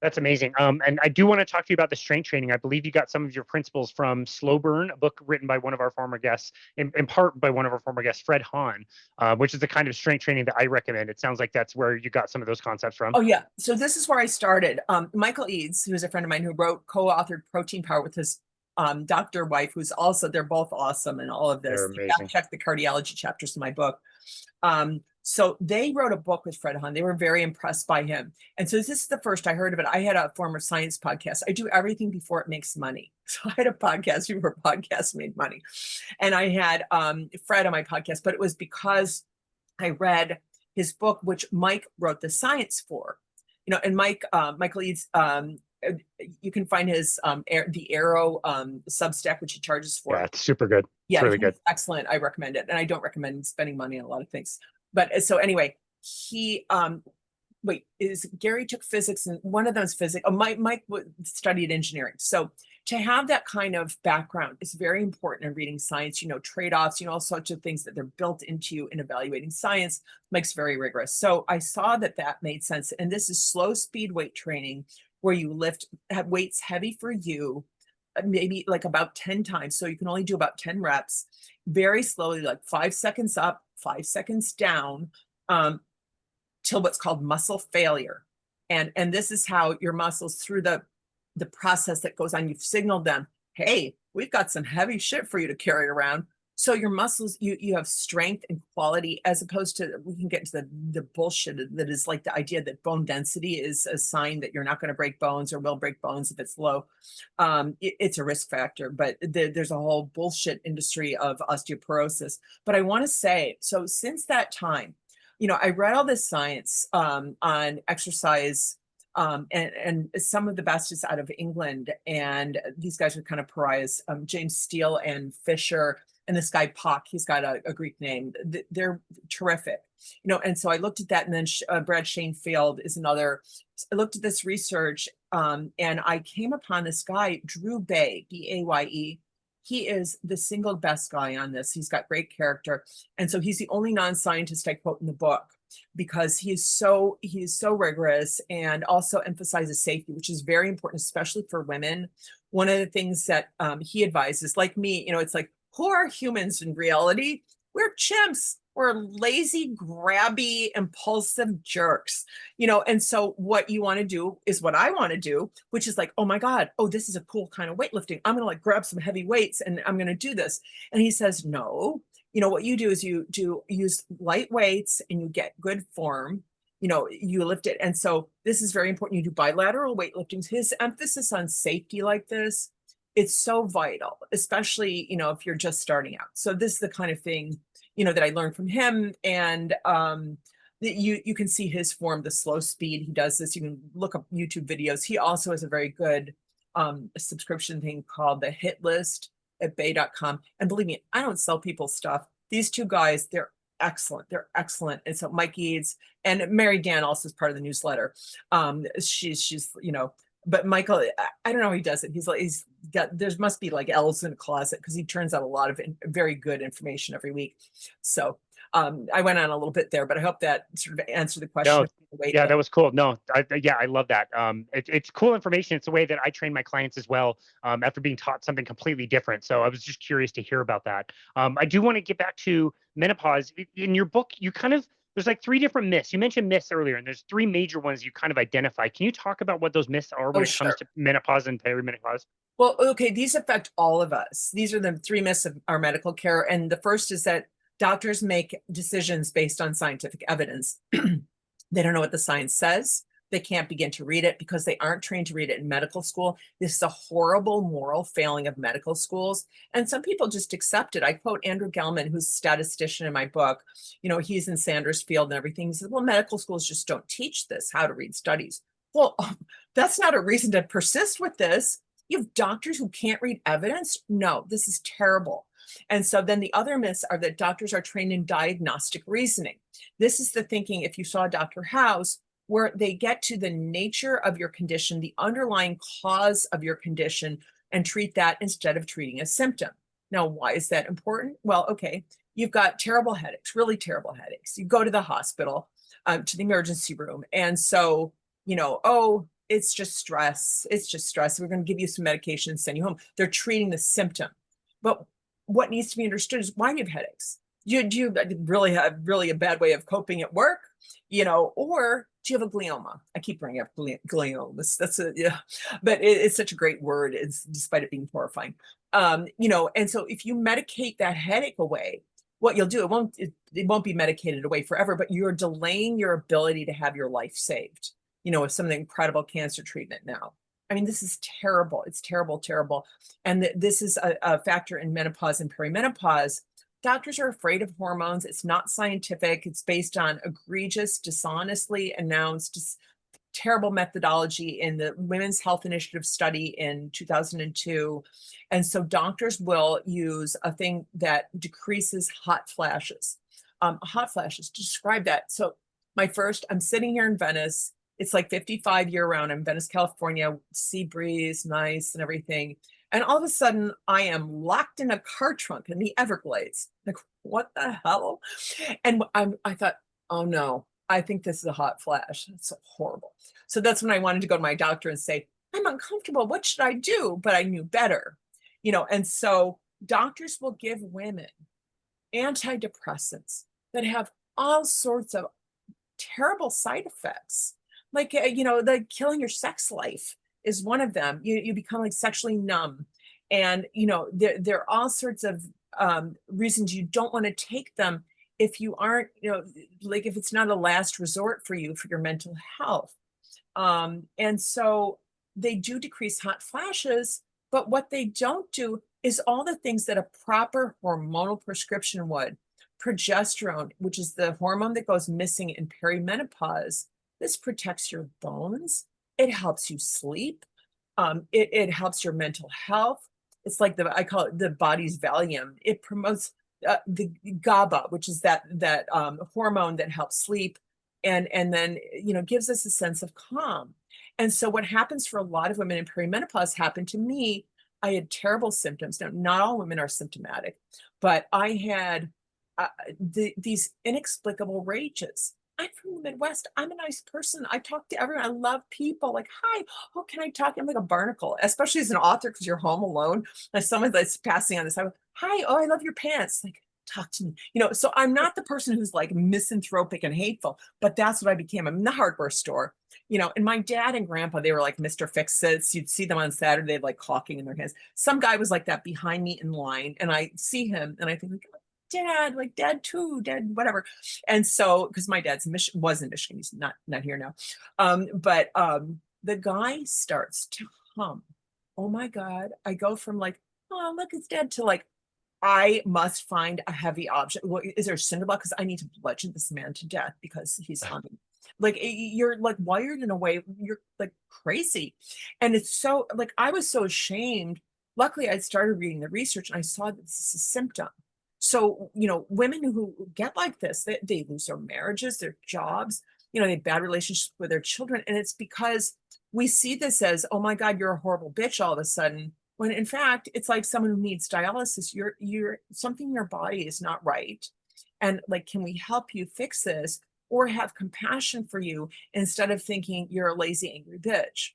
That's amazing. And I do want to talk to you about the strength training. I believe you got some of your principles from Slow Burn, a book written by one of our former guests, in part by one of our former guests, Fred Hahn, which is the kind of strength training that I recommend. It sounds like that's where you got some of those concepts from. Oh yeah. So this is where I started. Michael Eads, who's a friend of mine who co-authored Protein Power with his doctor wife, who's also, they're both awesome in all of They're this. You have to amazing. check the cardiology chapters in my book. So they wrote a book with Fred Hahn. They were very impressed by him. And so this is the first I heard of it. I had a former science podcast. I do everything before it makes money. So I had a podcast before podcasts made money. And I had Fred on my podcast, but it was because I read his book, which Mike wrote the science for. And Michael Eads, you can find his the Arrow Substack, which he charges Yeah, for. it's super good. It's Yeah, really good. he's excellent. I recommend it. And I don't recommend spending money on a lot of things. But so anyway, he wait, is Gary took physics, and one of those physics, Mike studied engineering. So to have that kind of background is very important in reading science, trade-offs, all sorts of things that they're built into you in evaluating science. Mike's very rigorous. So I saw that made sense. And this is slow speed weight training where you have weights heavy for you, maybe like about 10 times. So you can only do about 10 reps very slowly, like 5 seconds up, 5 seconds down, till what's called muscle failure. And this is how your muscles, through the process that goes on, you've signaled them, hey, we've got some heavy shit for you to carry around. So your muscles, you have strength and quality, as opposed to, we can get into the bullshit that is like the idea that bone density is a sign that you're not going to break bones or will break bones if it's low. It's a risk factor, but there's a whole bullshit industry of osteoporosis. But I want to say, so since that time, I read all this science on exercise, and some of the best is out of England. And these guys are kind of pariahs, James Steele and Fisher, and this guy Pock, he's got a Greek name. They're terrific, and so I looked at that. And then Brad Shanefield is another. I looked at this research, and I came upon this guy, Drew Bay, Baye. He is the single best guy on this. He's got great character. And so he's the only non-scientist I quote in the book, because he's so rigorous, and also emphasizes safety, which is very important, especially for women. One of the things that he advises, like me, it's like, who are humans in reality? We're chimps. We're lazy, grabby, impulsive jerks, and so what you want to do is what I want to do, which is like, oh my God, oh, this is a cool kind of weightlifting. I'm going to like grab some heavy weights and I'm going to do this. And he says, no, what you do is you use light weights and you get good form, you lift it. And so this is very important. You do bilateral weightlifting. His emphasis on safety like this, it's so vital, especially, if you're just starting out. So this is the kind of thing, that I learned from him. And you can see his form, the slow speed. He does this. You can look up YouTube videos. He also has a very good subscription thing called the Hit List at bay.com. And believe me, I don't sell people stuff. These two guys, they're excellent. They're excellent. And so Mike Eads and Mary Dan also is part of the newsletter. She's but Michael, I don't know how he does it. He's got, there must be like elves in a closet, because he turns out a lot of very good information every week. So I went on a little bit there, but I hope that sort of answered the question No, of the weight yeah, lift. that was cool. No, yeah, I love that. It's cool information. It's a way that I train my clients as well, after being taught something completely different. So I was just curious to hear about that. I do want to get back to menopause. In your book, you kind of, there's like three different myths. You mentioned myths earlier, and there's three major ones you kind of identify. Can you talk about what those myths are when Oh, it comes sure. to menopause and perimenopause? Well, okay, these affect all of us. These are the three myths of our medical care. And the first is that doctors make decisions based on scientific evidence. They don't know what the science says. They can't begin to read it because they aren't trained to read it in medical school. This is a horrible moral failing of medical schools. And some people just accept it. I quote Andrew Gelman, who's a statistician in my book. He's in Sanders Field and everything. He says, well, medical schools just don't teach this, how to read studies. Well, that's not a reason to persist with this. You have doctors who can't read evidence? No, this is terrible. And so then the other myths are that doctors are trained in diagnostic reasoning. This is the thinking, if you saw Dr. House, where they get to the nature of your condition, the underlying cause of your condition, and treat that instead of treating a symptom. Now, why is that important? Well, okay, you've got terrible headaches, really terrible headaches. You go to the hospital, to the emergency room. And so, oh, it's just stress. It's just stress. We're going to give you some medication and send you home. They're treating the symptom. But what needs to be understood is, why do you have headaches? Do you really have really a bad way of coping at work? Or do you have a glioma? I keep bringing up gliomas. That's a, yeah, but it's such a great word. It's, despite it being horrifying. And so if you medicate that headache away, what you'll do, it won't be medicated away forever, but you're delaying your ability to have your life saved, with some of the incredible cancer treatment now. I mean, this is terrible. It's terrible, terrible. And this is a factor in menopause and perimenopause. Doctors are afraid of hormones. It's not scientific. It's based on egregious, dishonestly announced, terrible methodology in the Women's Health Initiative study in 2002. And so doctors will use a thing that decreases hot flashes. Hot flashes, to describe that. So I'm sitting here in Venice. It's like 55 year round. I'm in Venice, California, sea breeze, nice and everything. And all of a sudden I am locked in a car trunk in the Everglades. Like, what the hell? And I thought, oh no, I think this is a hot flash. It's so horrible. So that's when I wanted to go to my doctor and say, I'm uncomfortable. What should I do? But I knew better, and so doctors will give women antidepressants that have all sorts of terrible side effects. Like, like killing your sex life is one of them. You become like sexually numb. And, there are all sorts of reasons you don't want to take them if you aren't, like if it's not a last resort for you for your mental health. And so they do decrease hot flashes, but what they don't do is all the things that a proper hormonal prescription would. Progesterone, which is the hormone that goes missing in perimenopause, this protects your bones. It helps you sleep. It helps your mental health. It's like I call it the body's Valium. It promotes the GABA, which is that hormone that helps sleep, and then gives us a sense of calm. And so what happens for a lot of women in perimenopause happened to me. I had terrible symptoms. Now, not all women are symptomatic, but I had these inexplicable rages. I'm from the Midwest. I'm a nice person. I talk to everyone. I love people. Like, hi, oh, can I talk? I'm like a barnacle, especially as an author, because you're home alone. As someone that's passing on this, hi, oh, I love your pants. Like, talk to me. So I'm not the person who's like misanthropic and hateful, but that's what I became. I'm in the hardware store, and my dad and grandpa, they were like Mr. Fix-Its. You'd see them on Saturday, they'd like caulking in their hands. Some guy was like that behind me in line, and I see him and I think, like, Dad, like dad too, dad, whatever. And so, because my dad's was in Michigan, he's not here now. But the guy starts to hum. Oh my God. I go from like, oh, look, it's dead, to like, I must find a heavy object. Well, is there a cinder block? Because I need to bludgeon this man to death because he's humming. Like, you're like wired in a way, you're like crazy. And it's so like, I was so ashamed. Luckily, I started reading the research and I saw that this is a symptom. So, women who get like this, they lose their marriages, their jobs, they have bad relationships with their children. And it's because we see this as, oh my God, you're a horrible bitch all of a sudden. When in fact, it's like someone who needs dialysis. You're something in your body is not right. And like, can we help you fix this, or have compassion for you instead of thinking you're a lazy, angry bitch?